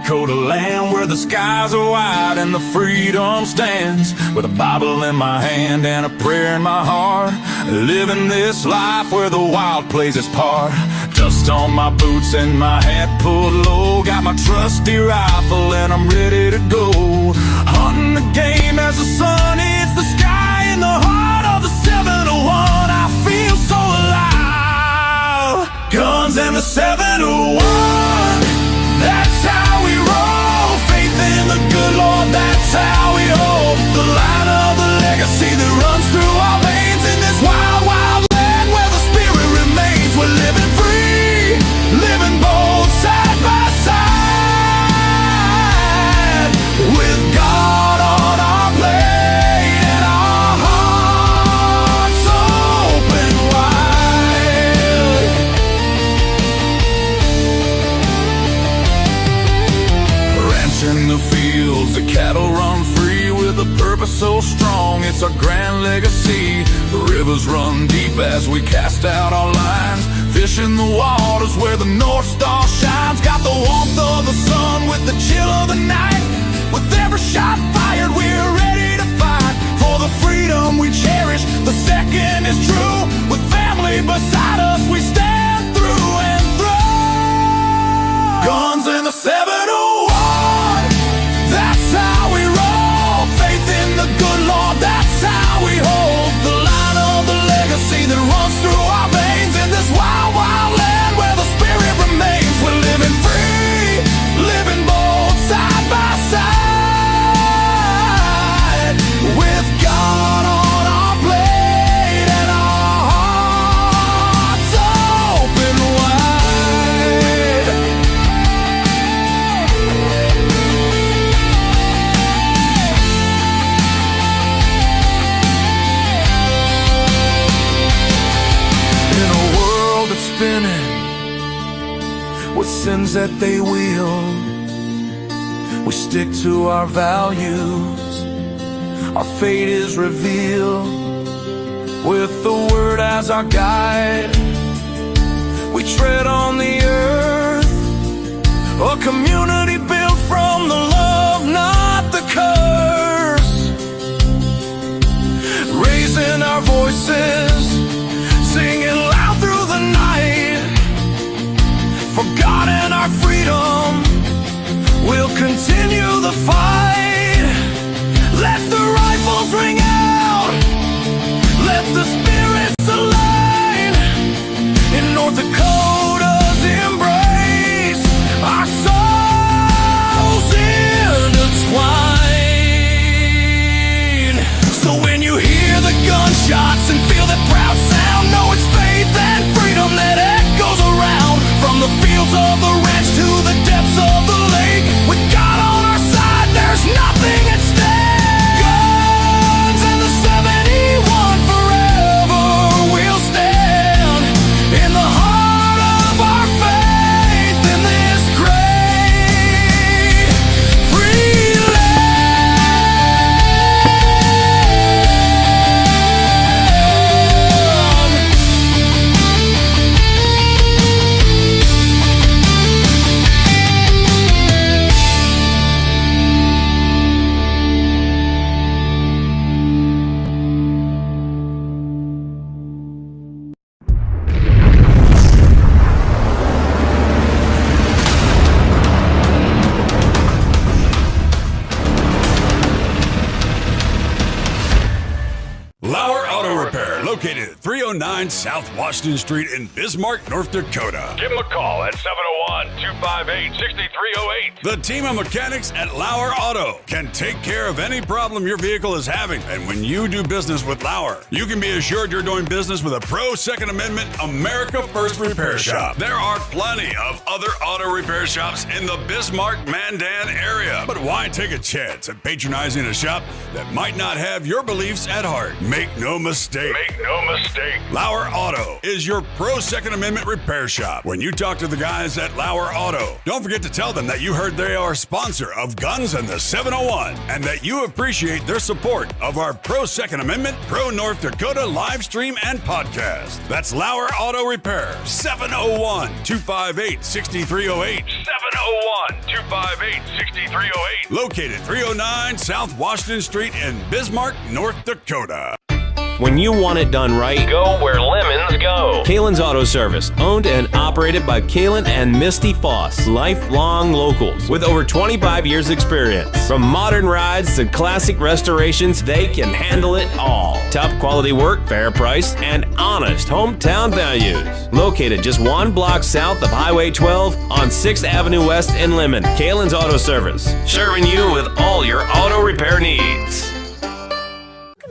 Dakota land where the skies are wide and the freedom stands. With a Bible in my hand and a prayer in my heart, living this life where the wild plays its part. Dust on my boots and my hat pulled low, got my trusty rifle and I'm ready to go. Hunting the game as the sun hits the sky in the heart of the 701. I feel so alive. Guns and the 701, that's how we roll. Faith in the good Lord, that's how we hold the line of the legacy that runs through our veins in this wild, wild land where the spirit remains. We're living free, living bold, side by side, with God on our plate and our hearts open wide. Ranch in the fields, the cattle run free with a purpose so strong, it's our grand legacy. The rivers run deep as we cast out our lines, fish in the waters where the North Star shines. Got the warmth of the sun with the chill of the night. With every shot fired, we're ready to fight for the freedom we cherish. The second is true. With family beside us, we stand through and through. Guns in the 701, that's how we roll. Faith in the good Lord, that's how we hold the line of the legacy that runs through our veins in this wild, wild land where the spirit remains. We're living free, living bold, side by side, with God on our plate and our hearts open wide. In a world that's spinning with sins that they wield, we stick to our values. Our fate is revealed with the word as our guide. We tread on the earth, a community built from the love, not the curse. Raising our voices, singing loud through the night, for God and our freedom, we'll continue the fight. Let the rifles ring out, let the spirits align. In North Dakota's embrace, our souls intertwine. So when you hear the gunshots and feel that proud sound, know it's faith and freedom that echoes around. From the fields of the ranch to the depths of the lake, with God on our side, there's nothing at stake. Guns and the 71 forever will stand in the heart of our faith in this great free LAUER Auto Repair, located at 309 South Washington Street in Bismarck, North Dakota. Give them a call at 701-258-6308. The team of mechanics at LAUER Auto can take care of any problem your vehicle is having. And when you do business with LAUER, you can be assured you're doing business with a pro Second Amendment America First repair shop. There are plenty of other auto repair shops in the Bismarck-Mandan area. But why take a chance at patronizing a shop that might not have your beliefs at heart? Make no mistake. Make no mistake. Lauer Auto is your pro Second Amendment repair shop. When you talk to the guys at Lauer Auto, don't forget to tell them that you heard they are a sponsor of Guns and the 701 and that you appreciate their support of our pro Second Amendment, pro North Dakota live stream and podcast. That's Lauer Auto Repair, 701-258-6308. 701-258-6308. Located 309 South Washington Street in Bismarck, North Dakota. When you want it done right, go where lemons go. Kalen's Auto Service, owned and operated by Kalen and Misty Foss, lifelong locals with over 25 years experience. From modern rides to classic restorations, they can handle it all. Top quality work, fair price, and honest hometown values. Located just one block south of Highway 12 on 6th Avenue West in Lemon. Kalen's Auto Service, serving you with all your auto repair needs.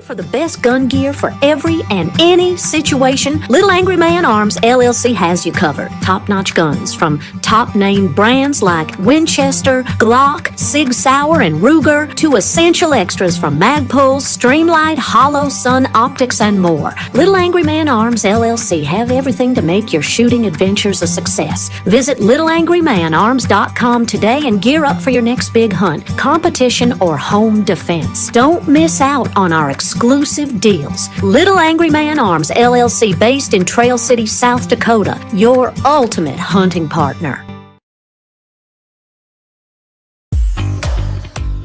For the best gun gear for every and any situation, Little Angry Man Arms LLC has you covered. Top-notch guns from top-name brands like Winchester, Glock, Sig Sauer, and Ruger to essential extras from Magpul, Streamlight, Hollow, Sun Optics, and more. Little Angry Man Arms LLC have everything to make your shooting adventures a success. Visit littleangrymanarms.com today and gear up for your next big hunt, competition, or home defense. Don't miss out on our exclusive deals. Little Angry Man Arms LLC, based in Trail City, South Dakota, your ultimate hunting partner.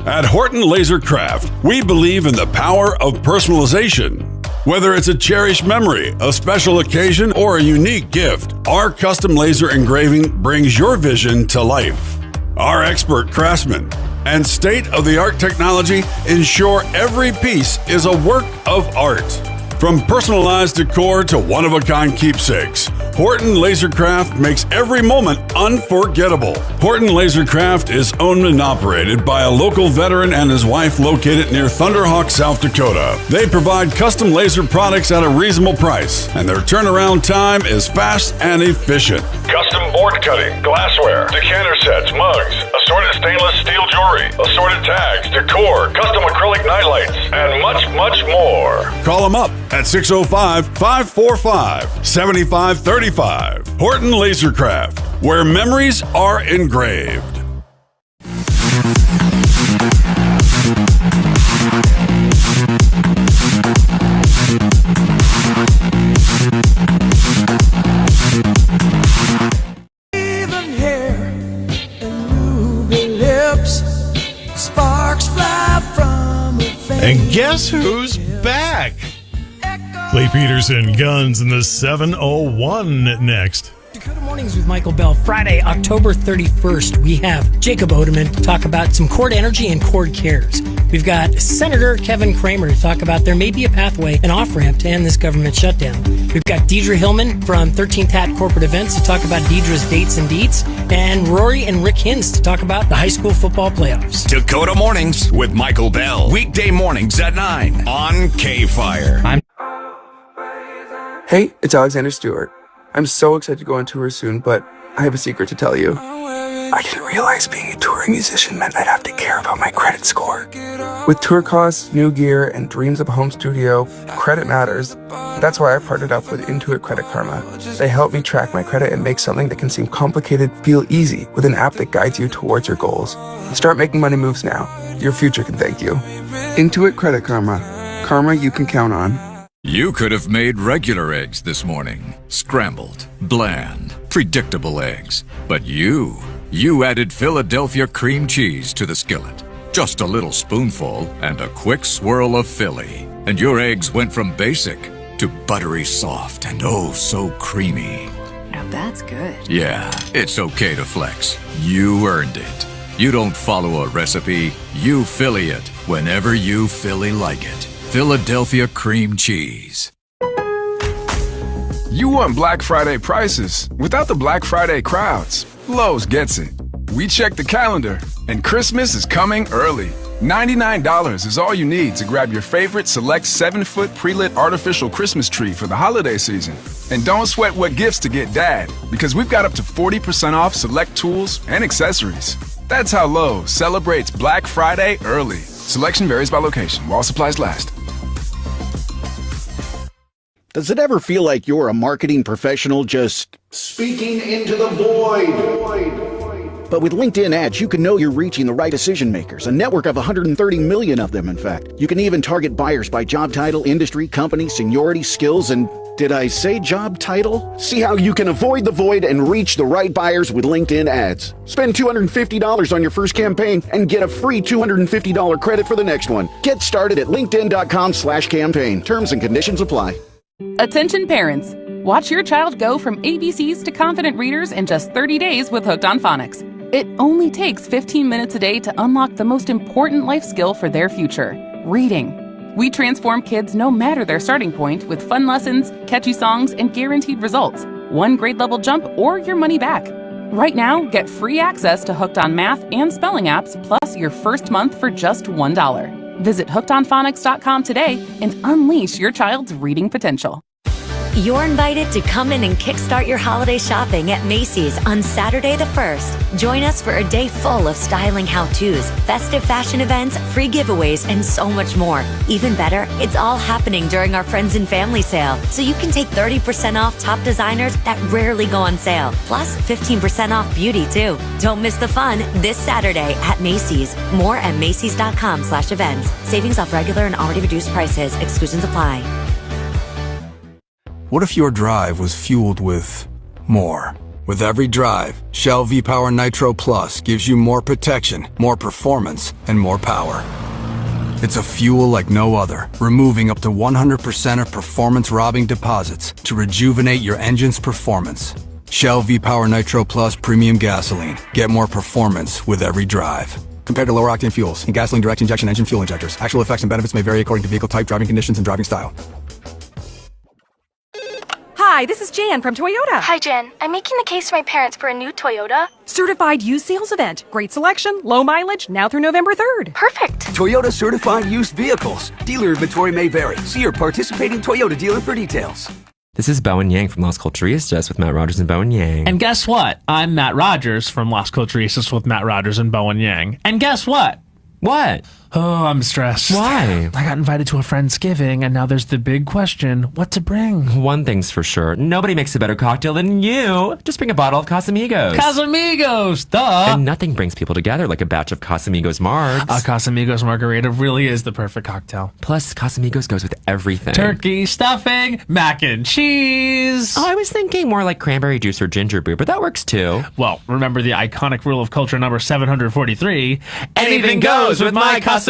At Horton Laser Craft, we believe in the power of personalization. Whether it's a cherished memory, a special occasion, or a unique gift, our custom laser engraving brings your vision to life. Our expert craftsmen and state-of-the-art technology ensure every piece is a work of art. From personalized decor to one-of-a-kind keepsakes, Horton Lasercraft makes every moment unforgettable. Horton Lasercraft is owned and operated by a local veteran and his wife located near Thunderhawk, South Dakota. They provide custom laser products at a reasonable price, and their turnaround time is fast and efficient. Custom board cutting, glassware, decanter sets, mugs, assorted stainless steel jewelry, assorted tags, decor, custom acrylic nightlights, and much, much more. Call them up at 605-545-7535. Horton Lasercraft, where memories are engraved. Even hair and ruby lips, sparks fly from her face. And guess who's back? Clay Peterson, Guns and the 701 next. Dakota Mornings with Michael Bell. Friday, October 31st, we have Jacob Odeman to talk about some cord energy and cord cares. We've got Senator Kevin Kramer to talk about there may be a pathway, an off-ramp to end this government shutdown. We've got Deidre Hillman from 13th Hat Corporate Events to talk about Deidre's dates and deets, and Rory and Rick Hins to talk about the high school football playoffs. Dakota Mornings with Michael Bell. Weekday mornings at 9 on KFYR. Hey, it's Alexander Stewart. I'm so excited to go on tour soon, but I have a secret to tell you. I didn't realize being a touring musician meant I'd have to care about my credit score. With tour costs, new gear, and dreams of a home studio, credit matters. That's why I partnered up with Intuit Credit Karma. They help me track my credit and make something that can seem complicated feel easy with an app that guides you towards your goals. Start making money moves now. Your future can thank you. Intuit Credit Karma. Karma you can count on. You could have made regular eggs this morning. Scrambled, bland, predictable eggs. But you added Philadelphia cream cheese to the skillet. Just a little spoonful and a quick swirl of Philly. And your eggs went from basic to buttery soft and oh so creamy. Now that's good. Yeah, it's okay to flex. You earned it. You don't follow a recipe, you Philly it whenever you Philly like it. Philadelphia cream cheese. You want Black Friday prices without the Black Friday crowds. Lowe's gets it. We check the calendar, and Christmas is coming early. $99 is all you need to grab your favorite select 7-foot pre-lit artificial Christmas tree for the holiday season. And don't sweat what gifts to get Dad, because we've got up to 40% off select tools and accessories. That's how Lowe's celebrates Black Friday early. Selection varies by location while supplies last. Does it ever feel like you're a marketing professional just speaking into the void? But with LinkedIn ads, you can know you're reaching the right decision makers, a network of 130 million of them, in fact. You can even target buyers by job title, industry, company, seniority, skills, and did I say job title? See how you can avoid the void and reach the right buyers with LinkedIn ads. Spend $250 on your first campaign and get a free $250 credit for the next one. Get started at linkedin.com/campaign. Terms and conditions apply. Attention parents. Watch your child go from ABCs to confident readers in just 30 days with Hooked on Phonics. It only takes 15 minutes a day to unlock the most important life skill for their future, reading. We transform kids no matter their starting point with fun lessons, catchy songs, and guaranteed results. One grade level jump or your money back. Right now, get free access to Hooked on Math and Spelling apps plus your first month for just $1. Visit hookedonphonics.com today and unleash your child's reading potential. You're invited to come in and kickstart your holiday shopping at Macy's on Saturday the 1st. Join us for a day full of styling how-tos, festive fashion events, free giveaways, and so much more. Even better, it's all happening during our Friends and Family sale, so you can take 30% off top designers that rarely go on sale, plus 15% off beauty too. Don't miss the fun this Saturday at Macy's. More at macys.com/events. Savings off regular and already reduced prices. Exclusions apply. What if your drive was fueled with more? With every drive, Shell V-Power Nitro Plus gives you more protection, more performance, and more power. It's a fuel like no other, removing up to 100% of performance-robbing deposits to rejuvenate your engine's performance. Shell V-Power Nitro Plus Premium Gasoline. Get more performance with every drive. Compared to lower-octane fuels and gasoline direct injection engine fuel injectors, actual effects and benefits may vary according to vehicle type, driving conditions, and driving style. Hi, this is Jan from Toyota. Hi, Jen. I'm making the case to my parents for a new Toyota Certified used sales event. Great selection, low mileage, now through November 3rd. Perfect. Toyota certified used vehicles. Dealer inventory may vary. See your participating Toyota dealer for details. This is Bowen Yang from Las Culturistas with Matt Rogers and Bowen Yang. And guess what? I'm Matt Rogers from Las Culturistas with Matt Rogers and Bowen Yang. And guess what? What? Oh, I'm stressed. Why? I got invited to a Friendsgiving, and now there's the big question, what to bring? One thing's for sure. Nobody makes a better cocktail than you. Just bring a bottle of Casamigos. Casamigos, duh! And nothing brings people together like a batch of Casamigos margs. A Casamigos margarita really is the perfect cocktail. Plus, Casamigos goes with everything. Turkey, stuffing, mac and cheese. Oh, I was thinking more like cranberry juice or ginger brew, but that works too. Well, remember the iconic rule of culture number 743. Anything goes with my Casamigos.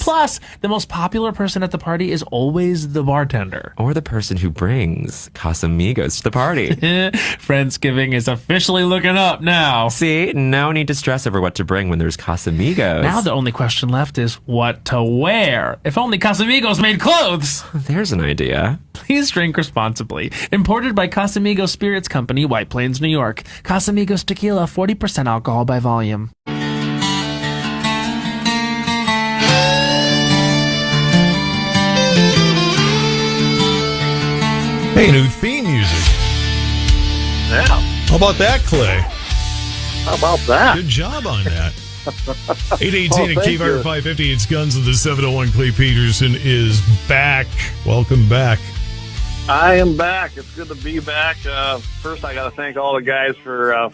Plus, the most popular person at the party is always the bartender. Or the person who brings Casamigos to the party. Friendsgiving is officially looking up now. See, no need to stress over what to bring when there's Casamigos. Now the only question left is what to wear. If only Casamigos made clothes. There's an idea. Please drink responsibly. Imported by Casamigos Spirits Company, White Plains, New York. Casamigos Tequila, 40% alcohol by volume. Hey, new theme music. Yeah. How about that, Clay? How about that? Good job on that. 818 at KFYR 550. It's Guns of the 701. Clay Peterson is back. Welcome back. I am back. It's good to be back. First, I got to thank all the guys for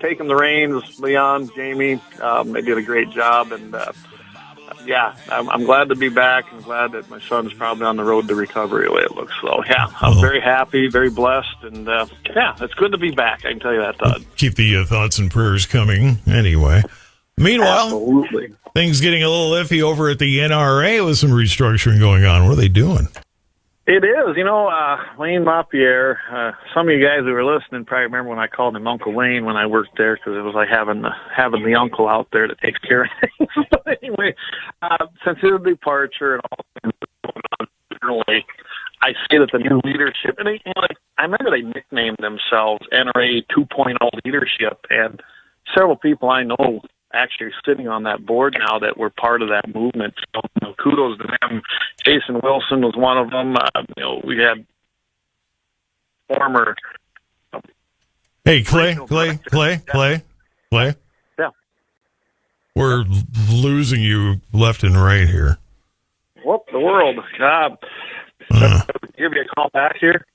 taking the reins. Leon, Jamie, they did a great job. And yeah, I'm glad to be back. I'm glad that my son's probably on the road to recovery the way it looks. So, yeah, I'm very happy, very blessed. And, yeah, it's good to be back. I can tell you that, Todd. Keep the thoughts and prayers coming anyway. Meanwhile, absolutely. Things getting a little iffy over at the NRA with some restructuring going on. What are they doing? It is. You know, Wayne LaPierre, some of you guys who were listening probably remember when I called him Uncle Wayne when I worked there because it was like having the uncle out there that takes care of things. But anyway, since his departure and all things going on internally, I see that the new leadership, and I remember they nicknamed themselves NRA 2.0 leadership, and several people I know actually sitting on that board now that were part of that movement. So, kudos to them. Jason Wilson was one of them. We had former. Hey, Clay. Yeah. We're losing you left and right here. Whoop, the world. Give me a call back here.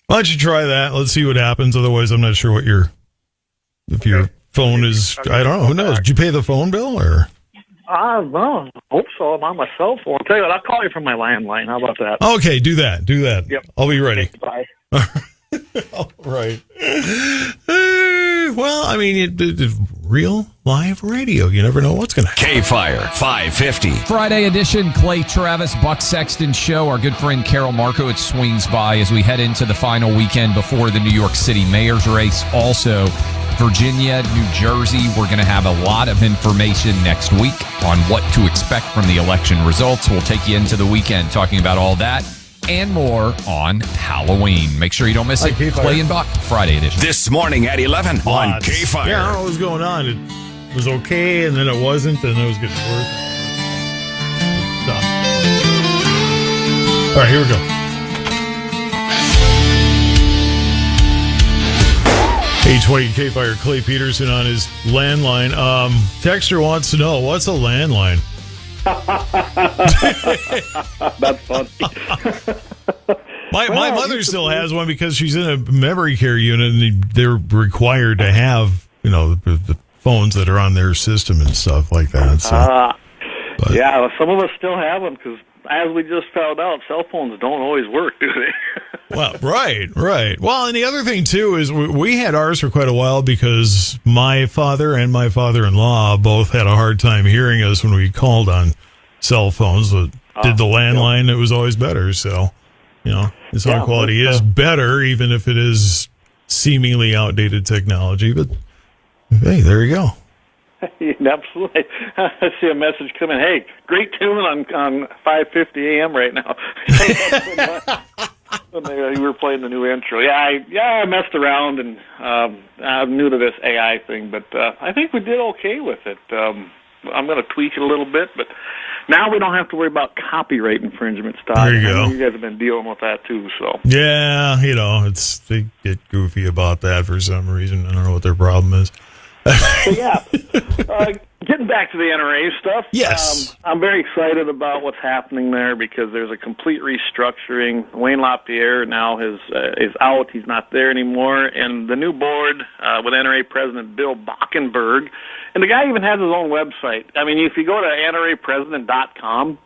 Why don't you try that? Let's see what happens. Otherwise, I'm not sure what if your phone is. I don't know. Who knows? Did you pay the phone bill or? No, I hope so. I'm on my cell phone. I'll tell you what, I'll call you from my landline. How about that? Okay, do that. Yep. I'll be ready. Bye. All right. Well, I mean, it's real live radio. You never know what's going to happen. KFYR 550. Friday edition, Clay Travis, Buck Sexton show. Our good friend Carol Markowitz swings by as we head into the final weekend before the New York City mayor's race. Also, Virginia, New Jersey. We're going to have a lot of information next week on what to expect from the election results. We'll take you into the weekend talking about all that and more on Halloween. Make sure you don't miss it. Clay and Buck, Friday edition. This morning at 11 on KFYR. Yeah, I don't know what was going on. It was okay, and then it wasn't, and then it was getting worse. Stop. All right, here we go. 820 KFYR, Clay Peterson on his landline. Texter wants to know, what's a landline? That's funny. My mother still has one because she's in a memory care unit, and they're required to have, the phones that are on their system and stuff like that. So, yeah, well, some of us still have them because, as we just found out, cell phones don't always work, do they? Well, right. Well, and the other thing, too, is we had ours for quite a while because my father and my father-in-law both had a hard time hearing us when we called on cell phones. But did the landline, it was always better. So, the sound quality is better, even if it is seemingly outdated technology. But, hey, there you go. Absolutely. I see a message coming. Hey, great tune on 5:50 a.m. right now. We were playing the new intro. I messed around, and I'm new to this AI thing, but I think we did okay with it. I'm going to tweak it a little bit, but now we don't have to worry about copyright infringement stuff. There you go. You guys have been dealing with that too, so. Yeah, they get goofy about that for some reason. I don't know what their problem is. Getting back to the NRA stuff. Yes. I'm very excited about what's happening there because there's a complete restructuring. Wayne LaPierre now is out. He's not there anymore. And the new board with NRA President Bill Bockenberg, and the guy even has his own website. I mean, if you go to NRApresident.com,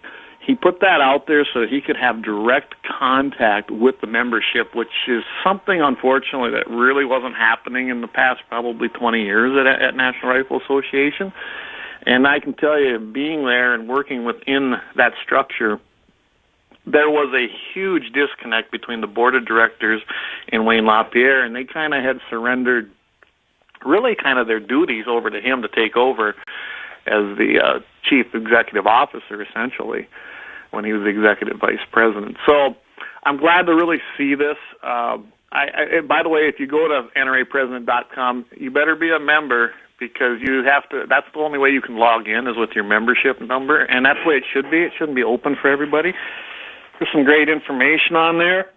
he put that out there so that he could have direct contact with the membership, which is something, unfortunately, that really wasn't happening in the past probably 20 years at National Rifle Association. And I can tell you, being there and working within that structure, there was a huge disconnect between the board of directors and Wayne LaPierre, and they kind of had surrendered really kind of their duties over to him to take over as the chief executive officer, essentially, when he was the executive vice president. So I'm glad to really see this. By the way, if you go to NRApresident.com, you better be a member because you have to. That's the only way you can log in is with your membership number, and that's the way it should be. It shouldn't be open for everybody. There's some great information on there.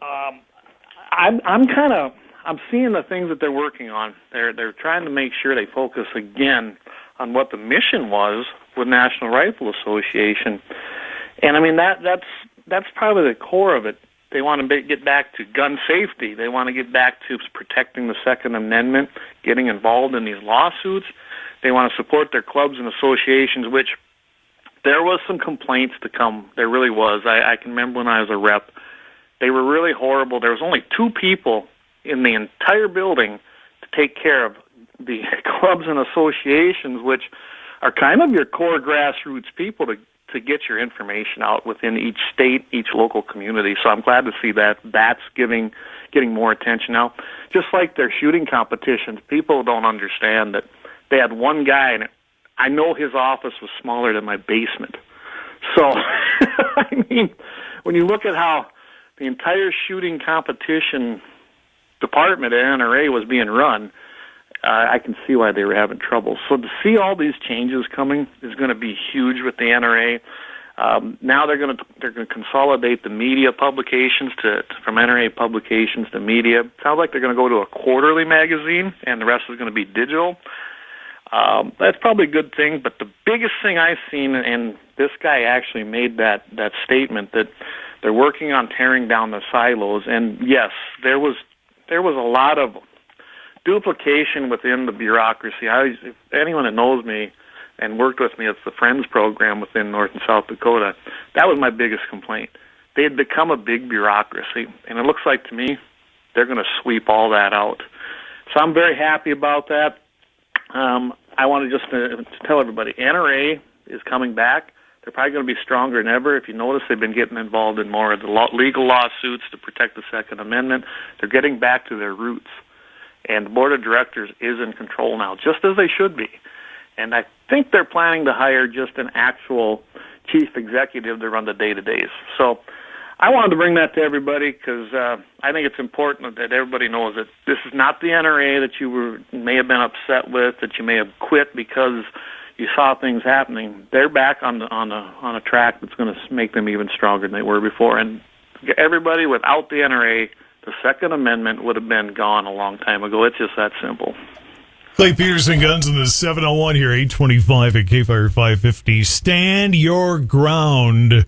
I'm seeing the things that they're working on. They're trying to make sure they focus again on what the mission was with National Rifle Association. And I mean that's probably the core of it. They want to get back to gun safety. They want to get back to protecting the Second Amendment, getting involved in these lawsuits. They want to support their clubs and associations, which there was some complaints to come. There really was. I can remember when I was a rep. They were really horrible. There was only 2 people in the entire building to take care of the clubs and associations, which are kind of your core grassroots people to get your information out within each state, each local community. So I'm glad to see that that's getting more attention now. Just like their shooting competitions, people don't understand that they had one guy, and I know his office was smaller than my basement. So, I mean, when you look at how the entire shooting competition department at NRA was being run, I can see why they were having trouble. So to see all these changes coming is going to be huge with the NRA. Now they're going to consolidate the media publications from NRA publications to media. Sounds like they're going to go to a quarterly magazine, and the rest is going to be digital. That's probably a good thing. But the biggest thing I've seen, and this guy actually made that statement, that They're working on tearing down the silos, and yes, there was a lot of duplication within the bureaucracy. If anyone that knows me and worked with me, it's the Friends program within North and South Dakota. That was my biggest complaint. They had become a big bureaucracy, and it looks like to me they're going to sweep all that out. So I'm very happy about that. I want to just tell everybody, NRA is coming back. They're probably going to be stronger than ever. If you notice, they've been getting involved in more of the legal lawsuits to protect the Second Amendment. They're getting back to their roots. And the board of directors is in control now, just as they should be. And I think they're planning to hire just an actual chief executive to run the day-to-days. So I wanted to bring that to everybody because I think it's important that everybody knows that this is not the NRA that you may have been upset with, that you may have quit because you saw things happening. They're back on a track that's going to make them even stronger than they were before. And everybody, without the NRA, the Second Amendment would have been gone a long time ago. It's just that simple. Clay Peterson, Guns in the 701 here, 825 at KFYR 550. Stand your ground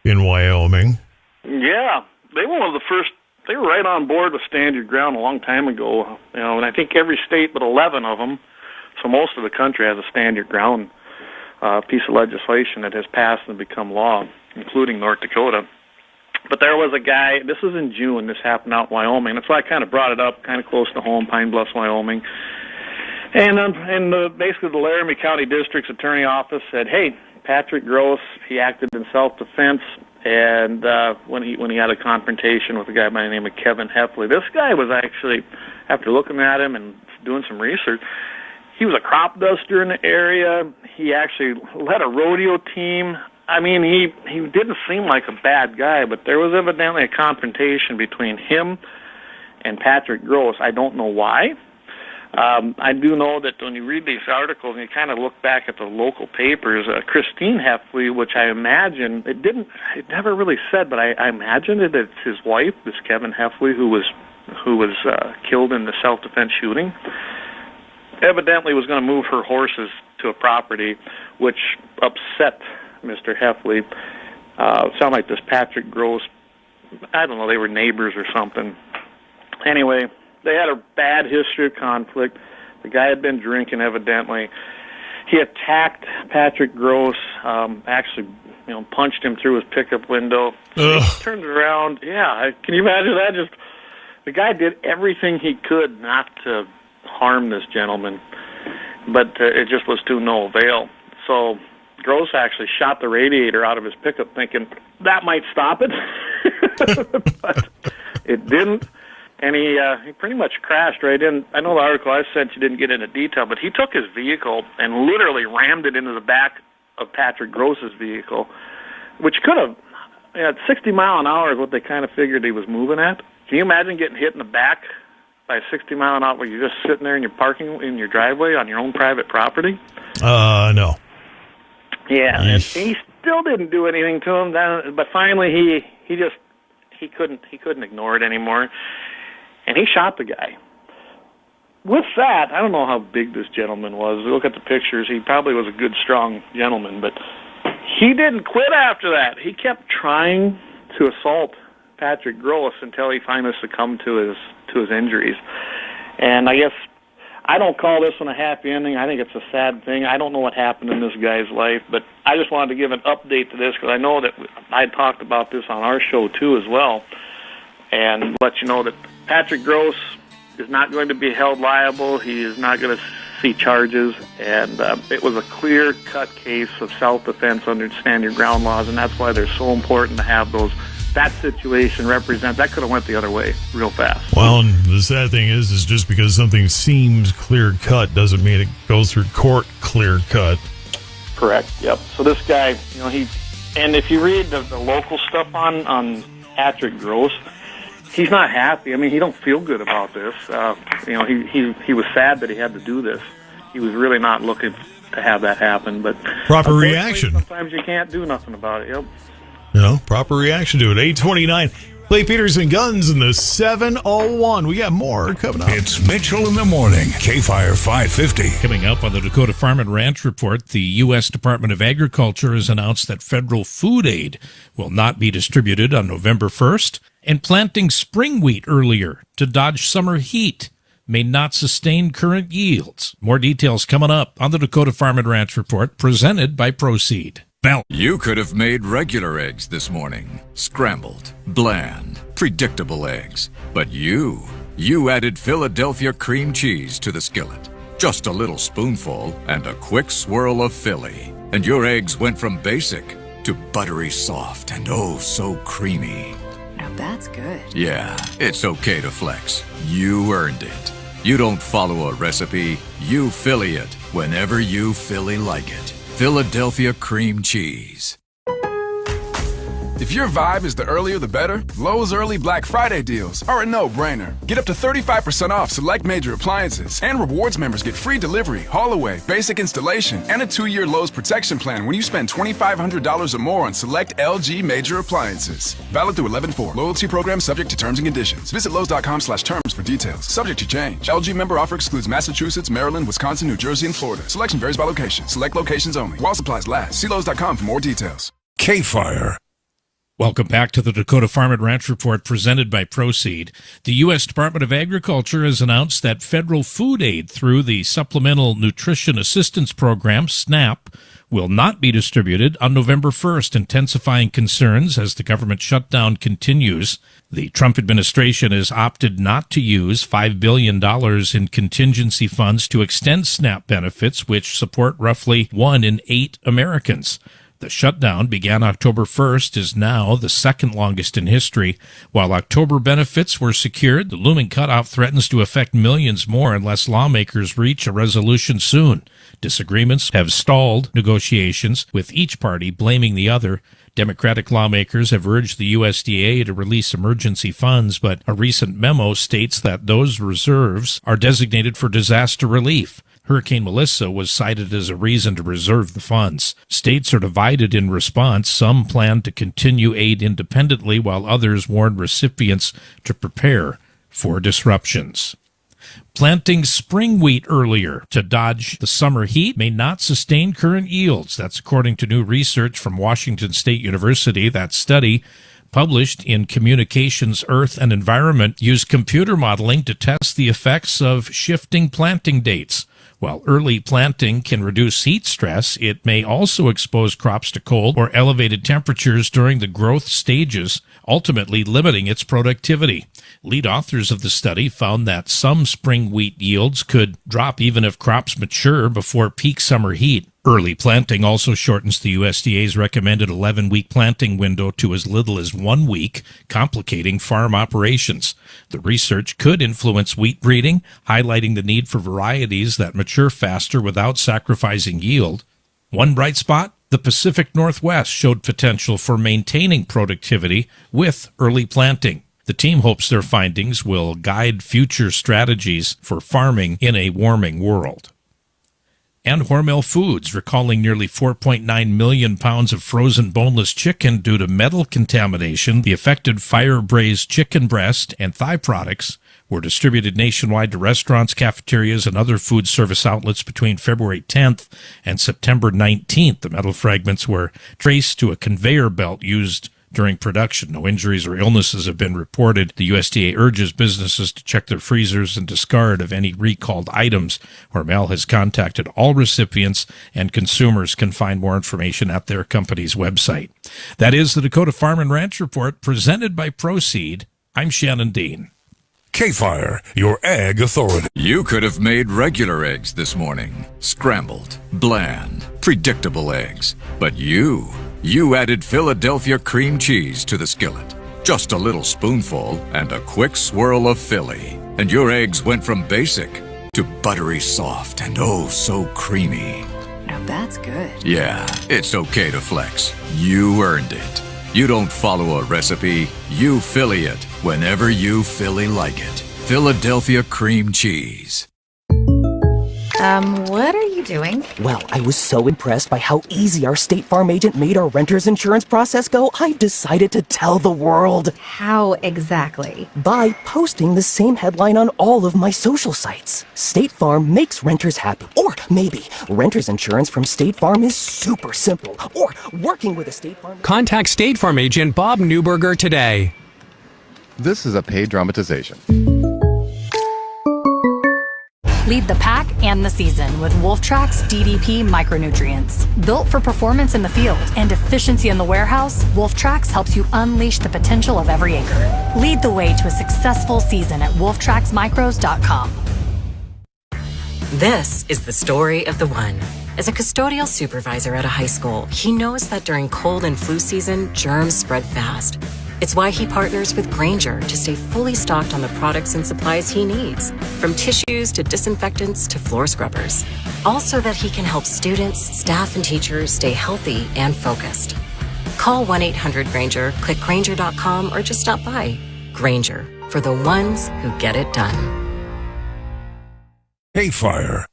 in Wyoming. Yeah, they were one of the first. They were right on board with Stand Your Ground a long time ago. And I think every state but 11 of them, so most of the country, has a Stand Your Ground piece of legislation that has passed and become law, including North Dakota. But there was a guy, this was in June, this happened out in Wyoming. That's why I kind of brought it up, kind of close to home, Pine Bluffs, Wyoming. And basically the Laramie County District's Attorney Office said, hey, Patrick Gross, he acted in self-defense, and when he had a confrontation with a guy by the name of Kevin Heffley. This guy was actually, after looking at him and doing some research, he was a crop duster in the area. He actually led a rodeo team. I mean, he didn't seem like a bad guy, but there was evidently a confrontation between him and Patrick Gross. I don't know why. I do know that when you read these articles and you kind of look back at the local papers, Christine Heffley, which I imagine, it never really said, but I imagine that it's his wife, this Kevin Heffley, who was killed in the self-defense shooting, evidently was going to move her horses to a property, which upset Mr. Heffley. Sounded like this Patrick Gross, I don't know, they were neighbors or something. Anyway, they had a bad history of conflict. The guy had been drinking, evidently. He attacked Patrick Gross, actually, punched him through his pickup window. So he turned around. Yeah, can you imagine that? Just the guy did everything he could not to harm this gentleman, but it just was to no avail. So Gross actually shot the radiator out of his pickup, thinking that might stop it, but it didn't. And he pretty much crashed right in. I know the article I sent you didn't get into detail, but he took his vehicle and literally rammed it into the back of Patrick Gross's vehicle, which could have, at 60 mile an hour is what they kind of figured he was moving at. Can you imagine getting hit in the back by 60 mile an hour where you're just sitting there in your parking in your driveway on your own private property? No. Yeah, and he still didn't do anything to him. But finally, he couldn't ignore it anymore. And he shot the guy. With that, I don't know how big this gentleman was. Look at the pictures. He probably was a good, strong gentleman, but he didn't quit after that. He kept trying to assault Patrick Gross until he finally succumbed to his injuries. And I guess I don't call this one a happy ending. I think it's a sad thing. I don't know what happened in this guy's life, but I just wanted to give an update to this because I know that I talked about this on our show too as well, and let you know that Patrick Gross is not going to be held liable. He is not going to see charges, and it was a clear-cut case of self-defense under Stand Your Ground laws, and that's why they're so important to have that situation represent. That could have went the other way real fast. Well, and the sad thing is just because something seems clear-cut doesn't mean it goes through court clear-cut. Correct, yep. So this guy, and if you read the local stuff on Patrick Gross, he's not happy. I mean, he don't feel good about this. He was sad that he had to do this. He was really not looking to have that happen. But proper reaction. Sometimes you can't do nothing about it. Yep. Proper reaction to it. 829. Clay Peters and Guns in the 701. We got more coming up. It's Mitchell in the Morning, KFYR 550. Coming up on the Dakota Farm and Ranch Report, the U.S. Department of Agriculture has announced that federal food aid will not be distributed on November 1st, and planting spring wheat earlier to dodge summer heat may not sustain current yields. More details coming up on the Dakota Farm and Ranch Report, presented by Proceed. You could have made regular eggs this morning. Scrambled, bland, predictable eggs. But you added Philadelphia cream cheese to the skillet. Just a little spoonful and a quick swirl of Philly. And your eggs went from basic to buttery soft and oh so creamy. Now that's good. Yeah, it's okay to flex. You earned it. You don't follow a recipe, you Philly it whenever you Philly like it. Philadelphia cream cheese. If your vibe is the earlier the better, Lowe's early Black Friday deals are a no-brainer. Get up to 35% off select major appliances, and rewards members get free delivery, haul-away, basic installation, and a 2-year Lowe's protection plan when you spend $2,500 or more on select LG major appliances. Valid through 11/4. Loyalty program subject to terms and conditions. Visit Lowe's.com/terms for details. Subject to change. LG member offer excludes Massachusetts, Maryland, Wisconsin, New Jersey, and Florida. Selection varies by location. Select locations only. While supplies last. See Lowe's.com for more details. KFYR. Welcome back to the Dakota Farm and Ranch Report, presented by Proceed. The U.S. Department of Agriculture has announced that federal food aid through the Supplemental Nutrition Assistance Program, SNAP, will not be distributed on November 1st, intensifying concerns as the government shutdown continues. The Trump administration has opted not to use $5 billion in contingency funds to extend SNAP benefits, which support roughly 1 in 8 Americans. The shutdown began October 1st, is now the second longest in history. While October benefits were secured, the looming cutoff threatens to affect millions more unless lawmakers reach a resolution soon. Disagreements have stalled negotiations, with each party blaming the other. Democratic lawmakers have urged the USDA to release emergency funds, but a recent memo states that those reserves are designated for disaster relief. Hurricane Melissa was cited as a reason to reserve the funds. States are divided in response. Some plan to continue aid independently, while others warn recipients to prepare for disruptions. Planting spring wheat earlier to dodge the summer heat may not sustain current yields. That's according to new research from Washington State University. That study, published in Communications, Earth, and Environment, used computer modeling to test the effects of shifting planting dates. While early planting can reduce heat stress, it may also expose crops to cold or elevated temperatures during the growth stages, ultimately limiting its productivity. Lead authors of the study found that some spring wheat yields could drop even if crops mature before peak summer heat. Early planting also shortens the USDA's recommended 11-week planting window to as little as 1 week, complicating farm operations. The research could influence wheat breeding, highlighting the need for varieties that mature faster without sacrificing yield. One bright spot, the Pacific Northwest showed potential for maintaining productivity with early planting. The team hopes their findings will guide future strategies for farming in a warming world. And Hormel Foods recalling nearly 4.9 million pounds of frozen boneless chicken due to metal contamination. The affected fire-braised chicken breast and thigh products were distributed nationwide to restaurants, cafeterias, and other food service outlets between February 10th and September 19th. The metal fragments were traced to a conveyor belt used during production. No injuries or illnesses have been reported. The USDA urges businesses to check their freezers and discard of any recalled items. Hormel has contacted all recipients, and consumers can find more information at their company's website. That is the Dakota Farm and Ranch Report, presented by Proceed. I'm Shannon Dean. KFYR, your ag authority. You could have made regular eggs this morning. Scrambled, bland, predictable eggs. But you added Philadelphia cream cheese to the skillet. Just a little spoonful and a quick swirl of Philly. And your eggs went from basic to buttery soft and oh so creamy. Now that's good. Yeah, it's okay to flex. You earned it. You don't follow a recipe, you Philly it whenever you Philly like it. Philadelphia cream cheese. What are you doing? Well, I was so impressed by how easy our State Farm agent made our renter's insurance process go, I've decided to tell the world. How exactly? By posting the same headline on all of my social sites. State Farm makes renters happy. Or maybe renter's insurance from State Farm is super simple. Or working with a State Farm... Contact State Farm agent Bob Newberger today. This is a paid dramatization. Lead the pack and the season with Wolftrack's DDP micronutrients. Built for performance in the field and efficiency in the warehouse, Wolftrack's helps you unleash the potential of every acre. Lead the way to a successful season at wolftracksmicros.com. This is the story of the one. As a custodial supervisor at a high school, he knows that during cold and flu season, germs spread fast. It's why he partners with Grainger to stay fully stocked on the products and supplies he needs, from tissues to disinfectants to floor scrubbers. All so that he can help students, staff, and teachers stay healthy and focused. Call 1-800-GRAINGER, click Grainger.com, or just stop by. Grainger, for the ones who get it done. KFYR.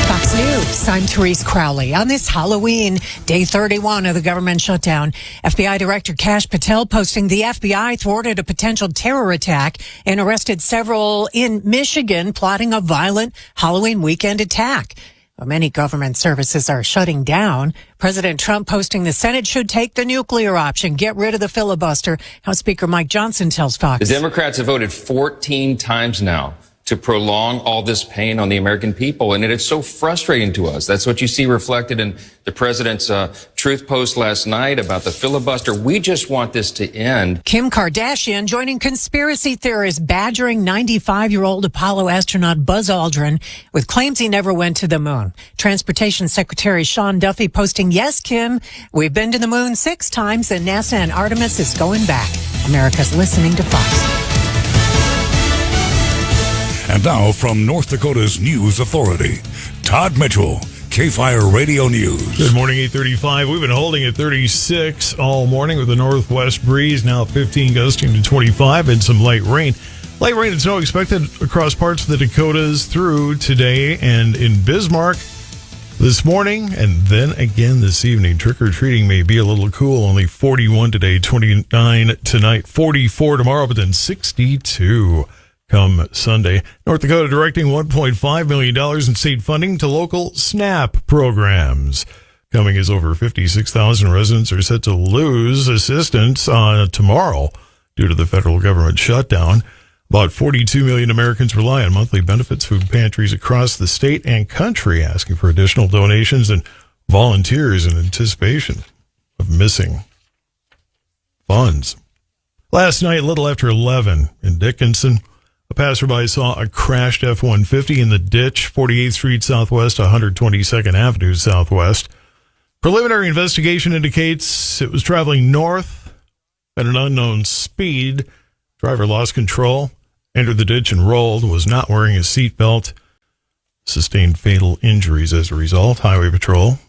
Fox News, I'm Therese Crowley. On this Halloween, day 31 of the government shutdown, FBI Director Kash Patel posting the FBI thwarted a potential terror attack and arrested several in Michigan plotting a violent Halloween weekend attack. Well, many government services are shutting down. President Trump posting the Senate should take the nuclear option, get rid of the filibuster. House Speaker Mike Johnson tells Fox. The Democrats have voted 14 times now to prolong all this pain on the American people. And it's so frustrating to us. That's what you see reflected in the president's truth post last night about the filibuster. We just want this to end. Kim Kardashian joining conspiracy theorists badgering 95-year-old Apollo astronaut Buzz Aldrin with claims he never went to the moon. Transportation Secretary Sean Duffy posting, yes, Kim, we've been to the moon 6 times and NASA and Artemis is going back. America's listening to Fox. And now from North Dakota's News Authority, Todd Mitchell, KFYR Radio News. Good morning, 8:35. We've been holding at 36 all morning with a northwest breeze, now 15 gusting to 25, and some light rain. Light rain and snow expected across parts of the Dakotas through today and in Bismarck this morning, and then again this evening. Trick-or-treating may be a little cool, only 41 today, 29 tonight, 44 tomorrow, but then 62 come Sunday. North Dakota directing $1.5 million in state funding to local SNAP programs. Coming as over 56,000 residents are set to lose assistance tomorrow due to the federal government shutdown. About 42 million Americans rely on monthly benefits. Food pantries across the state and country asking for additional donations and volunteers in anticipation of missing funds. Last night, a little after 11 in Dickinson, a passerby saw a crashed F-150 in the ditch, 48th Street Southwest, 122nd Avenue Southwest. Preliminary investigation indicates it was traveling north at an unknown speed. Driver lost control, entered the ditch and rolled, was not wearing a seatbelt, sustained fatal injuries as a result. Highway Patrol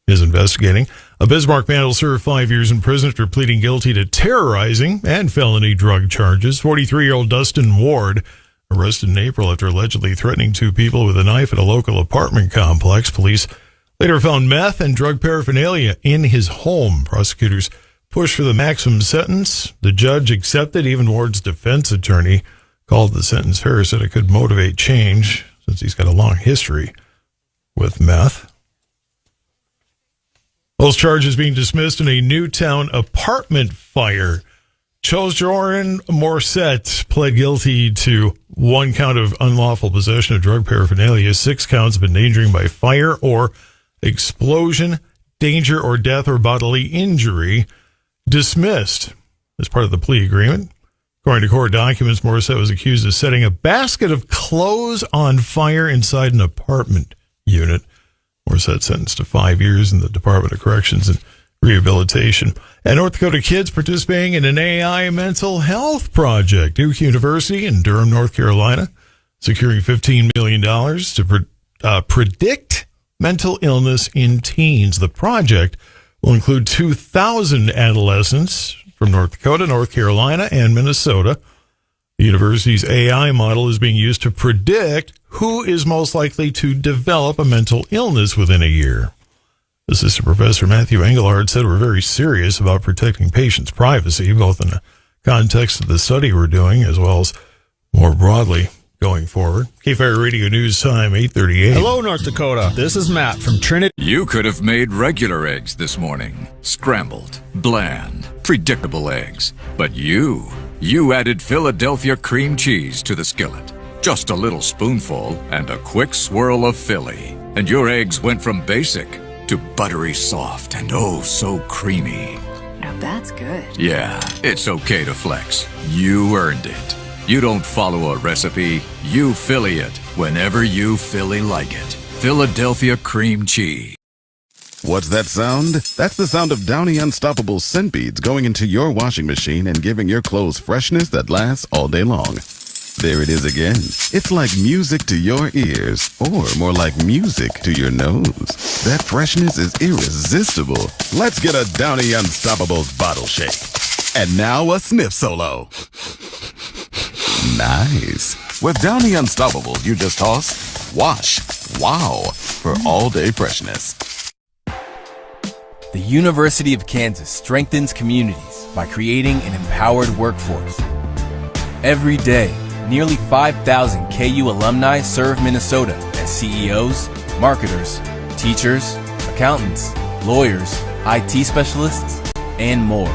is investigating. A Bismarck man will serve 5 years in prison after pleading guilty to terrorizing and felony drug charges. 43-year-old Dustin Ward arrested in April after allegedly threatening 2 people with a knife at a local apartment complex. Police later found meth and drug paraphernalia in his home. Prosecutors pushed for the maximum sentence. The judge accepted. Even Ward's defense attorney called the sentence fair, said it could motivate change since he's got a long history with meth. Those charges being dismissed in a Newtown apartment fire. Joran Morissette pled guilty to 1 count of unlawful possession of drug paraphernalia, 6 counts of endangering by fire or explosion, danger or death or bodily injury. Dismissed as part of the plea agreement. According to court documents, Morissette was accused of setting a basket of clothes on fire inside an apartment unit. Morissette sentenced to 5 years in the Department of Corrections and Rehabilitation. And North Dakota kids participating in an AI mental health project. Duke University in Durham, North Carolina, securing $15 million to predict mental illness in teens. The project will include 2,000 adolescents from North Dakota, North Carolina, and Minnesota. The university's AI model is being used to predict who is most likely to develop a mental illness within a year. Assistant Professor Matthew Engelhard said we're very serious about protecting patients' privacy, both in the context of the study we're doing as well as more broadly going forward. KFYR Radio News Time, 8:38. Hello, North Dakota. This is Matt from Trinity. You could have made regular eggs this morning. Scrambled, bland, predictable eggs. But you added Philadelphia cream cheese to the skillet. Just a little spoonful and a quick swirl of Philly. And your eggs went from basic to buttery soft and oh so creamy. Now that's good. Yeah, it's okay to flex. You earned it. You don't follow a recipe, you Philly it whenever you Philly like it. Philadelphia cream cheese. What's that sound? That's the sound of Downy Unstoppable scent beads going into your washing machine and giving your clothes freshness that lasts all day long. There it is again. It's like music to your ears, or more like music to your nose. That freshness is irresistible. Let's get a Downy Unstoppables bottle shake. And now a sniff solo. Nice. With Downy Unstoppables, you just toss, wash, wow, for all-day freshness. The University of Kansas strengthens communities by creating an empowered workforce. Every day, nearly 5,000 KU alumni serve Minnesota as CEOs, marketers, teachers, accountants, lawyers, IT specialists, and more.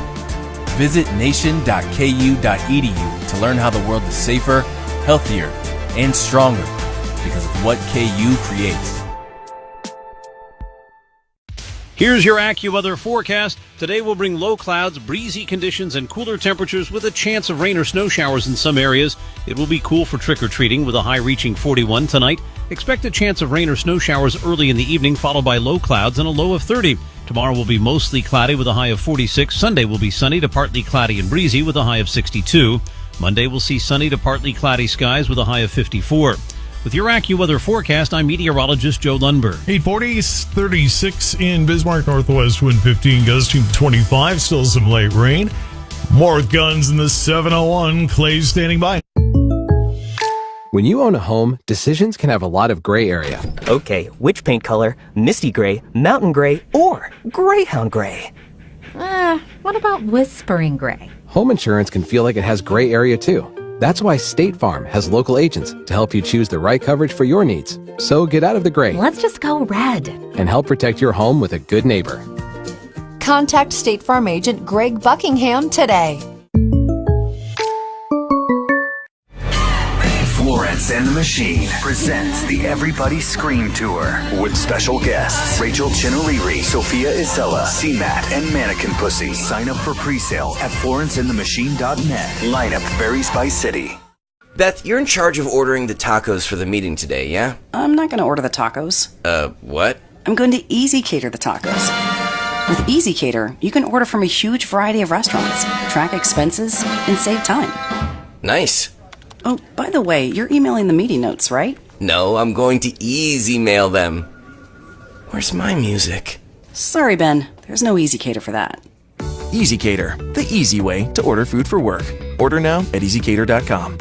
Visit nation.ku.edu to learn how the world is safer, healthier, and stronger because of what KU creates. Here's your AccuWeather forecast. Today will bring low clouds, breezy conditions, and cooler temperatures with a chance of rain or snow showers in some areas. It will be cool for trick-or-treating with a high reaching 41 tonight. Expect a chance of rain or snow showers early in the evening, followed by low clouds and a low of 30. Tomorrow will be mostly cloudy with a high of 46. Sunday will be sunny to partly cloudy and breezy with a high of 62. Monday will see sunny to partly cloudy skies with a high of 54. With your AccuWeather forecast, I'm meteorologist Joe Lundberg. 840, 36 in Bismarck, northwest wind 15, gusting 25, still some light rain. More with guns in the 701. Clay's standing by. When you own a home, decisions can have a lot of gray area. Okay, which paint color? Misty gray, mountain gray, or greyhound gray? What about whispering gray? Home insurance can feel like it has gray area too. That's why State Farm has local agents to help you choose the right coverage for your needs. So get out of the gray. Let's just go red. And help protect your home with a good neighbor. Contact State Farm agent Greg Buckingham today. Florence and the Machine presents the Everybody Scream Tour with special guests Rachel Chinoliri, Sophia Isella, C-Mat, and Mannequin Pussy. Sign up for pre-sale at florenceandthemachine.net. Lineup varies by city. Beth, you're in charge of ordering the tacos for the meeting today, yeah? I'm not going to order the tacos. What? I'm going to Easy Cater the tacos. With Easy Cater, you can order from a huge variety of restaurants, track expenses, and save time. Nice. Oh, by the way, you're emailing the meeting notes, right? No, I'm going to easy mail them. Where's my music? Sorry, Ben. There's no Easy Cater for that. Easy Cater, the easy way to order food for work. Order now at easycater.com.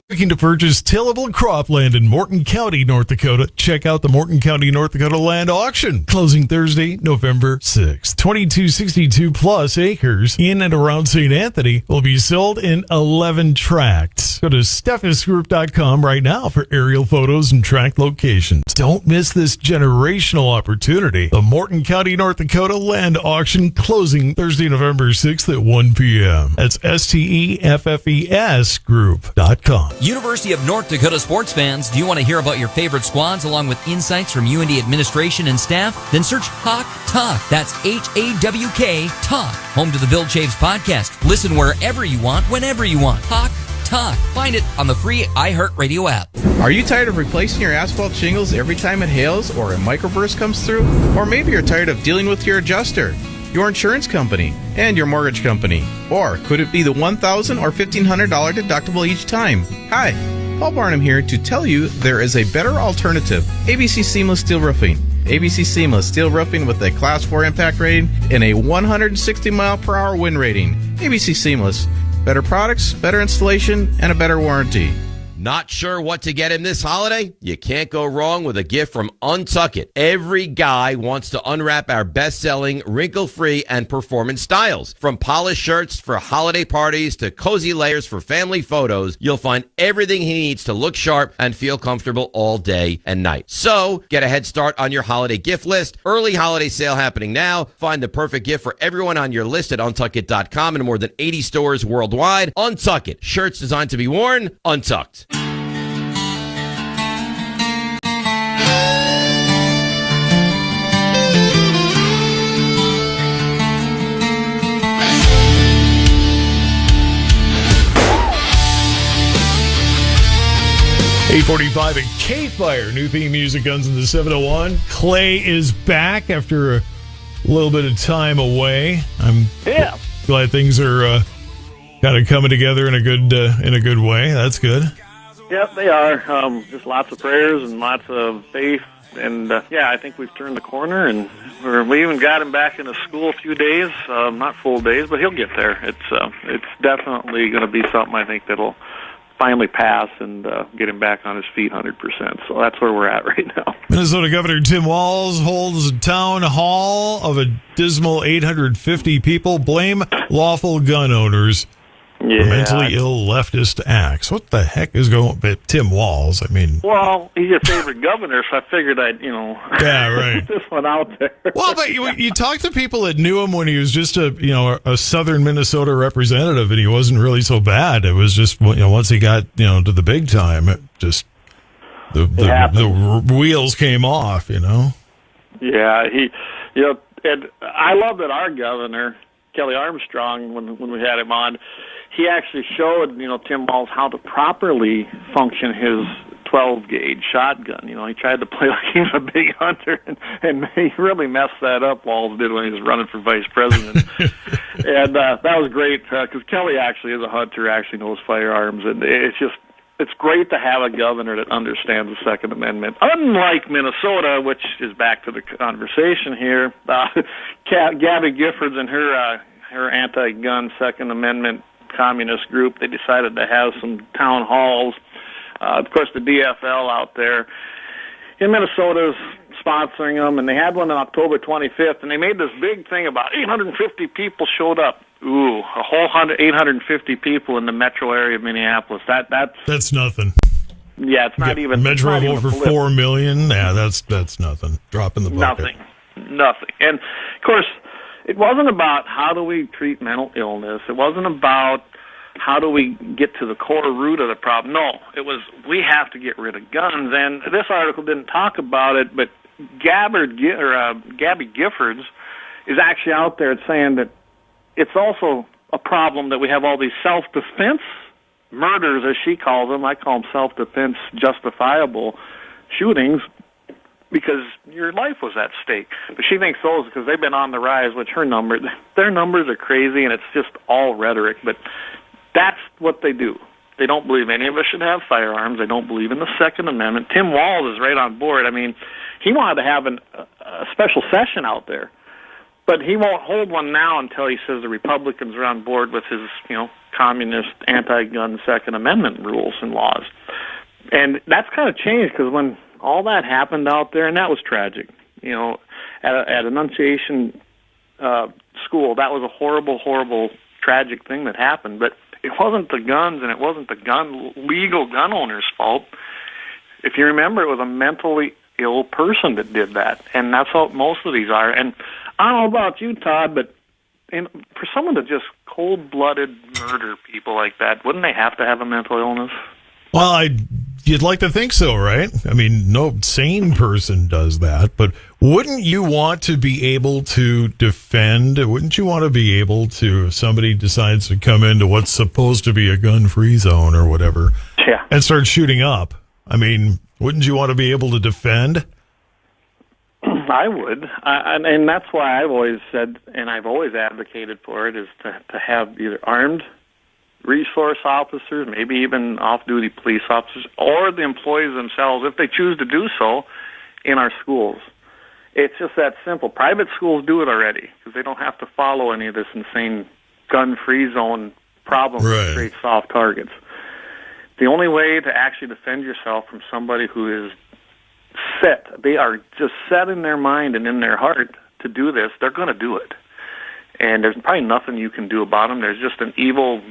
Looking to purchase tillable cropland in Morton County, North Dakota? Check out the Morton County, North Dakota land auction. Closing Thursday, November 6th. 2262 plus acres in and around St. Anthony will be sold in 11 tracts. Go to steffnesgroup.com right now for aerial photos and tract locations. Don't miss this generational opportunity. The Morton County, North Dakota land auction closing Thursday, November 6th at 1 p.m. That's steffesgroup.com. University of North Dakota sports fans, do you want to hear about your favorite squads along with insights from UND administration and staff? Then search Hawk Talk. That's Hawk Talk. Home to the Bill Chaves podcast. Listen wherever you want, whenever you want. Hawk Talk. Find it on the free iHeartRadio app. Are you tired of replacing your asphalt shingles every time it hails or a microburst comes through? Or maybe you're tired of dealing with your adjuster, your insurance company, and your mortgage company. Or could it be the $1,000 or $1,500 deductible each time? Hi, Paul Barnum here to tell you there is a better alternative. ABC Seamless Steel Roofing. ABC Seamless Steel Roofing with a Class 4 impact rating and a 160 mile per hour wind rating. ABC Seamless. better products, better installation, and a better warranty. Not sure what to get him this holiday? You can't go wrong with a gift from Untuck It. Every guy wants to unwrap our best-selling, wrinkle-free, and performance styles. From polished shirts for holiday parties to cozy layers for family photos, you'll find everything he needs to look sharp and feel comfortable all day and night. So, get a head start on your holiday gift list. Early holiday sale happening now. Find the perfect gift for everyone on your list at untuckit.com and more than 80 stores worldwide. Untuck It. Shirts designed to be worn, untucked. 8:45 at KFYR. New theme music, Guns in the 701. Clay is back after a little bit of time away. I'm glad things are kind of coming together in a good way. That's good. Yep, they are. Just lots of prayers and lots of faith. And, I think we've turned the corner, and we even got him back into school a few days, not full days, but he'll get there. It's definitely going to be something I think that'll finally pass and get him back on his feet 100%. So that's where we're at right now. Minnesota Governor Tim Walz holds a town hall of a dismal 850 people. Blame lawful gun owners for mentally ill leftist acts. What the heck is going on? Tim Walz, I mean... Well, he's your favorite governor, so I figured I'd, Yeah, right. this one out there. Well, but you talk to people that knew him when he was just a southern Minnesota representative, and he wasn't really so bad. It was just, once he got, to the big time, it just... The wheels came off, Yeah, and I love that our governor, Kelly Armstrong, when we had him on, he actually showed, Tim Walz how to properly function his 12-gauge shotgun. He tried to play like he was a big hunter, and he really messed that up, Walz did, when he was running for vice president. And that was great, because Kelly actually is a hunter, actually knows firearms, and it's great to have a governor that understands the Second Amendment. Unlike Minnesota, which is back to the conversation here, Gabby Giffords and her anti-gun Second Amendment communist group, they decided to have some town halls. Of course, the DFL out there in Minnesota is sponsoring them, and they had one on October 25th, and they made this big thing about 850 people showed up. Ooh, a whole 850 people in the metro area of Minneapolis. That's nothing. Yeah, it's not even... Metro over 4 million? Yeah, that's nothing. Drop in the bucket. Nothing. And, of course, it wasn't about how do we treat mental illness. It wasn't about how do we get to the core root of the problem. No, it was we have to get rid of guns. And this article didn't talk about it, but Gabby Giffords is actually out there saying that it's also a problem that we have all these self-defense murders, as she calls them. I call them self-defense justifiable shootings, because your life was at stake. But she thinks those, because they've been on the rise, which their numbers are crazy, and it's just all rhetoric. But that's what they do. They don't believe any of us should have firearms. They don't believe in the Second Amendment. Tim Walz is right on board. I mean, he wanted to have a special session out there, but he won't hold one now until he says the Republicans are on board with his, communist anti-gun Second Amendment rules and laws. And that's kind of changed, because when all that happened out there, and that was tragic, at Annunciation School, that was a horrible, horrible, tragic thing that happened. But it wasn't the guns, and it wasn't the legal gun owners' fault. If you remember, it was a mentally ill person that did that, and that's how most of these are. And I don't know about you, Todd, but for someone to just cold-blooded murder people like that, wouldn't they have to have a mental illness? Well, you'd like to think so, right? I mean, no sane person does that, but wouldn't you want to be able to defend? Wouldn't you want to be able to, if somebody decides to come into what's supposed to be a gun-free zone or whatever, and start shooting up? I mean, wouldn't you want to be able to defend? I would, and that's why I've always said, and I've always advocated for it, is to have either armed resource officers, maybe even off-duty police officers, or the employees themselves, if they choose to do so, in our schools. It's just that simple. Private schools do it already, because they don't have to follow any of this insane gun-free zone problems create soft targets. The only way to actually defend yourself from somebody who is set, they are just set in their mind and in their heart to do this, they're going to do it. And there's probably nothing you can do about them. There's just an evil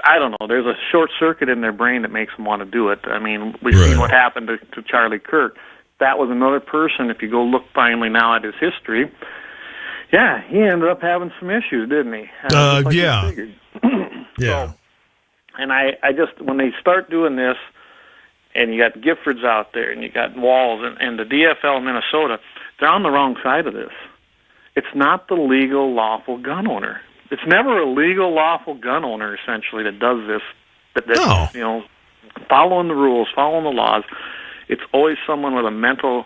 I don't know, there's a short circuit in their brain that makes them want to do it. I mean, we've seen what happened to Charlie Kirk. That was another person, if you go look finally now at his history, yeah, he ended up having some issues, didn't he? Yeah. So, and I just, when they start doing this, and you got Giffords out there, and you got Walls, and the DFL Minnesota, they're on the wrong side of this. It's not the legal, lawful gun owner. It's never a legal, lawful gun owner, essentially, that does this, you know, following the rules, following the laws. It's always someone with a mental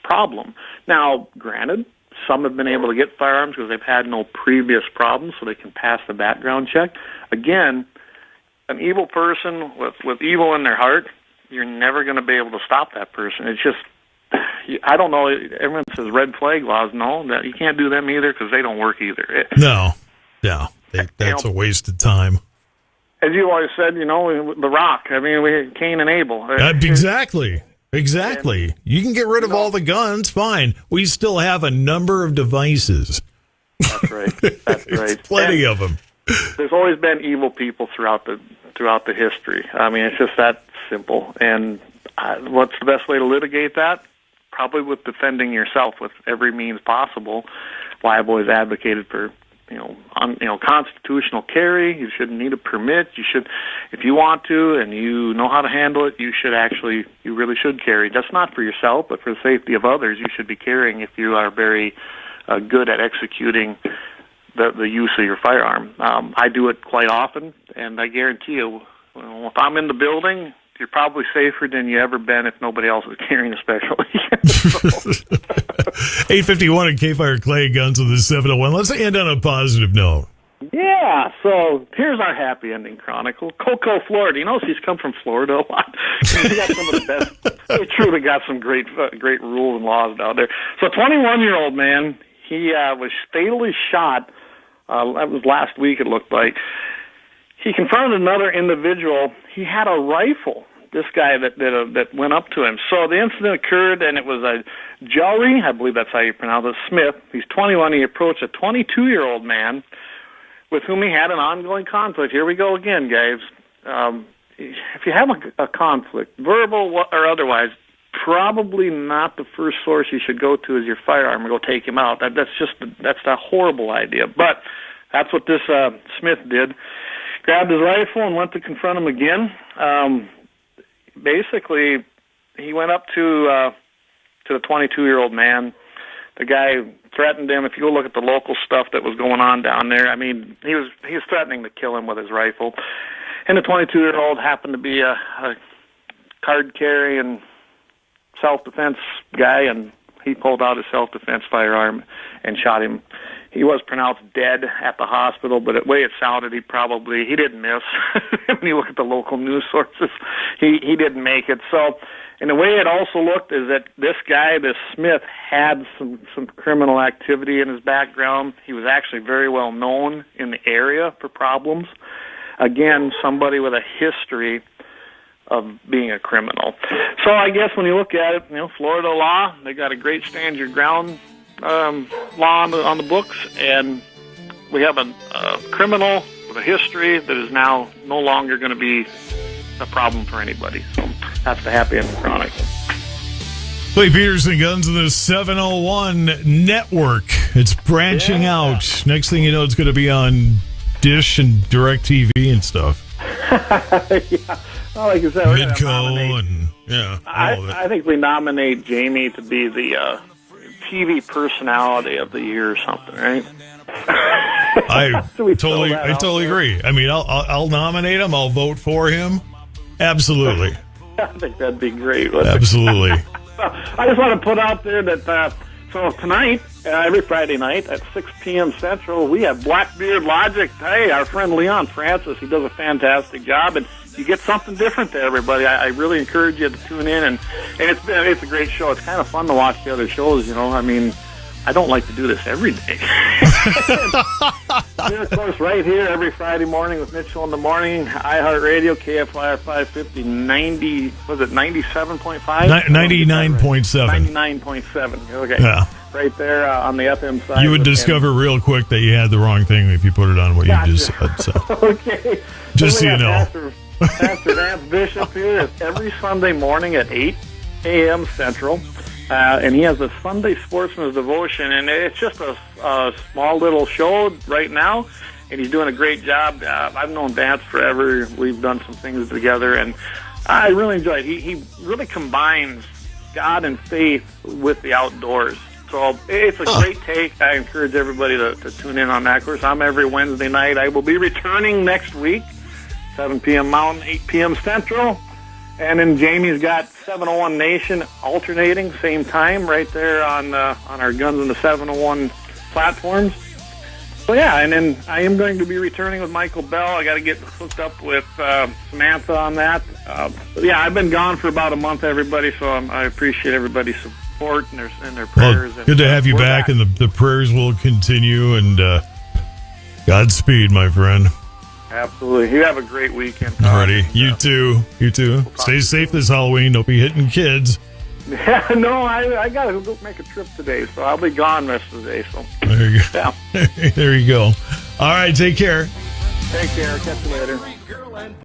problem. Now, granted, some have been able to get firearms because they've had no previous problems, so they can pass the background check. Again, an evil person with evil in their heart, you're never going to be able to stop that person. It's just, I don't know, everyone says red flag laws. No, you can't do them either because they don't work either. That's a waste of time. As you always said, you know, The Rock. I mean, we had Cain and Abel. Exactly. You can get rid of all the guns, fine. We still have a number of devices. That's right. Plenty of them. There's always been evil people throughout the history. I mean, it's just that simple. And what's the best way to litigate that? Probably with defending yourself with every means possible. Why I've always advocated for constitutional carry. You shouldn't need a permit. You should, if you want to and you know how to handle it, you really should carry. That's not for yourself, but for the safety of others. You should be carrying if you are very good at executing the use of your firearm. I do it quite often, and I guarantee you, if I'm in the building, you're probably safer than you ever been if nobody else is carrying, especially. 851 at KFYR Clay Guns with the 701. Let's end on a positive note. Yeah, so here's our happy ending chronicle. Cocoa, Florida. You know, she's come from Florida a lot. They got some of the best. They truly got some great rules and laws down there. So, 21-year-old man, he was fatally shot. That was last week, it looked like. He confronted another individual. He had a rifle, this guy that went up to him. So the incident occurred, and it was a Jolly, I believe that's how you pronounce it, Smith. He's 21. He approached a 22-year-old man with whom he had an ongoing conflict. Here we go again, guys. If you have a conflict, verbal or otherwise, probably not the first source you should go to is your firearm and go take him out. That's a horrible idea. But that's what this Smith did. Grabbed his rifle and went to confront him again. Basically, he went up to the 22-year-old man. The guy threatened him. If you go look at the local stuff that was going on down there, I mean, he was threatening to kill him with his rifle. And the 22-year-old happened to be a card-carrying self-defense guy, and he pulled out his self-defense firearm and shot him. He was pronounced dead at the hospital, but the way it sounded, he didn't miss. When you look at the local news sources, he didn't make it. So, and the way it also looked is that this guy, this Smith, had some criminal activity in his background. He was actually very well known in the area for problems. Again, somebody with a history of being a criminal. So I guess when you look at it, Florida law, they got a great stand your ground law on the books, and we have a criminal with a history that is now no longer going to be a problem for anybody. So that's the happy ending chronicle. Clay Peterson Guns in the 701 network. It's branching out. Next thing you know, it's going to be on Dish and DirecTV and stuff. Yeah. Well, like you said, Midco and I think we nominate Jamie to be the TV personality of the year or something, right? I totally agree. I mean, I'll nominate him. I'll vote for him. Absolutely. I think that'd be great. Absolutely. I just want to put out there that so tonight, every Friday night at 6 p.m. Central, we have Blackbeard Logic. Hey, our friend Leon Francis, he does a fantastic job, and you get something different there, everybody. I really encourage you to tune in, and it's a great show. It's kind of fun to watch the other shows, I mean, I don't like to do this every day. Of course, right here every Friday morning with Mitchell in the morning, iHeartRadio, KFYR 550, 97.5? 99.7. 99.7, okay. Yeah. Right there on the FM side. You would discover real quick that you had the wrong thing if you put it on what you just said. So. Okay. Just so you know. Pastor Vance Bishop here is every Sunday morning at 8 a.m. Central. And he has a Sunday Sportsman's Devotion, and it's just a small little show right now, and he's doing a great job. I've known Vance forever. We've done some things together, and I really enjoy it. He really combines God and faith with the outdoors. So it's a great take. I encourage everybody to tune in on that. Of course, I'm every Wednesday night. I will be returning next week, 7 p.m. Mountain, 8 p.m. Central. And then Jamie's got 701 Nation alternating, same time, right there on our Guns in the 701 platforms. So, yeah, and then I am going to be returning with Michael Bell. I got to get hooked up with Samantha on that. But yeah, I've been gone for about a month, everybody, so I appreciate everybody's support and their prayers. Well, good to have you back, and the prayers will continue, and Godspeed, my friend. Absolutely. You have a great weekend. Alrighty. You too. You too. Stay safe this Halloween. Don't be hitting kids. Yeah, no, I got to go make a trip today, so I'll be gone the rest of the day. So there you go. Yeah. There you go. All right. Take care. Take care. Catch you later.